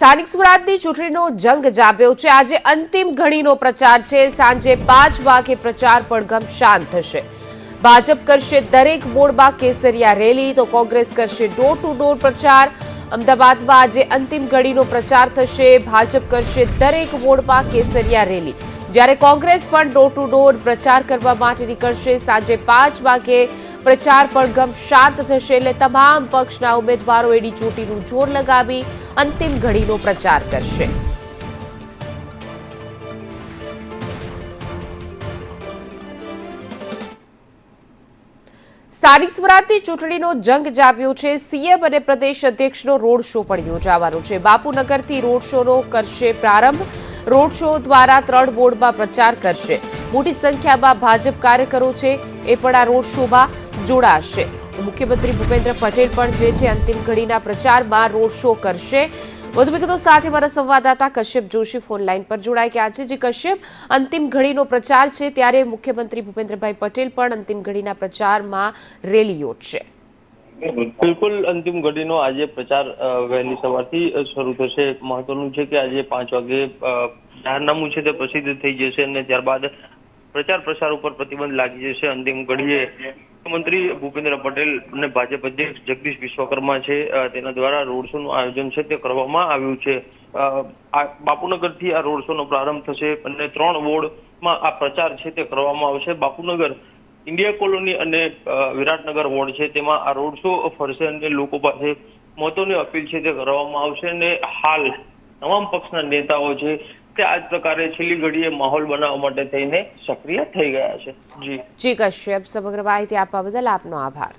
સ્થાનિક સ્વરાજની ચૂંટણીનો જંગ જામ્યો છે। આજે અંતિમ ઘડીનો પ્રચાર છે। સાંજે 5 વાગે પ્રચાર પડઘમ શાંત થશે। ભાજપ કરશે દરેક મોડમાં કેસરિયા રેલી, તો કોંગ્રેસ કરશે ડોર ટુ ડોર પ્રચાર। અમદાવાદમાં આજે અંતિમ ઘડીનો પ્રચાર થશે। ભાજપ કરશે દરેક મોડમાં કેસરિયા રેલી, જ્યારે કોંગ્રેસ પણ ડોર ટુ ડોર પ્રચાર કરવા માટે નીકળશે। સાંજે 5 વાગે પ્રચાર પડઘમ શાંત થશે, એટલે તમામ પક્ષના ઉમેદવારો એડી ચોટીનું જોર લગાવી અંતિમ ઘડીનો પ્રચાર કરશે। સ્થાનિક સ્વરાજની ચૂંટણીનો જંગ જામ્યો છે। સીએમ અને પ્રદેશ અધ્યક્ષનો રોડ શો પણ યોજાવાનો છે। બાપુનગરથી રોડ શોનો કરશે પ્રારંભ। રોડ શો દ્વારા 3 વોર્ડમાં પ્રચાર કરશે। મોટી સંખ્યામાં ભાજપ કાર્યકરો છે એ પણ આ રોડ શોમાં જોડાશે। મુખ્યમંત્રી ભૂપેન્દ્ર પટેલ પણ જે છે અંતિમ ઘડીના પ્રચારમાં રોડ શો કરશે। વધુ વિગતો સાથે મારા સંવાદદાતા કશ્યપ જોશી ફોન લાઈન પર જોડાય ગયા છે। જે કશ્યપ, અંતિમ ઘડીનો પ્રચાર છે ત્યારે મુખ્યમંત્રી ભૂપેન્દ્રભાઈ પટેલ પણ અંતિમ ઘડીના પ્રચારમાં રેલી યોજશે। બિલકુલ, અંતિમ ઘડીનો આજે પ્રચાર વહેલી સવારથી શરૂ થશે। મહત્વનું છે કે આજે 5 વાગે જાહેરનામું છે તે પ્રસિદ્ધ થઈ જશે અને ત્યારબાદ પ્રચાર પ્રસાર ઉપર પ્રતિબંધ લાગી જશે। અંતિમ ઘડીએ મુખ્યમંત્રી ભૂપેન્દ્ર પટેલ અને ભાજપ અધ્યક્ષ જગદીશ વિશ્વકર્મા છે તેના દ્વારા રોડ શોનું આયોજન છે તે કરવામાં આવ્યું છે। બાપુનગરથી આ રોડ શોનો પ્રારંભ થશે અને 3 વોર્ડમાં આ પ્રચાર છે તે કરવામાં આવશે। બાપુનગર, ઇન્ડિયા કોલોની અને વિરાટનગર વોર્ડ છે તેમાં આ રોડ શો ફરશે અને લોકો પાસે મતોની અપીલ છે તે કરવામાં આવશે। અને હાલ તમામ પક્ષના નેતાઓ છે તે આ જ પ્રકારે છેલ્લી ઘડીએ માહોલ બનાવવા માટે થઈને સક્રિય થઈ ગયા છે। જી કશ્યપ, સમગ્ર માહિતી આપવા બદલ આપનો આભાર।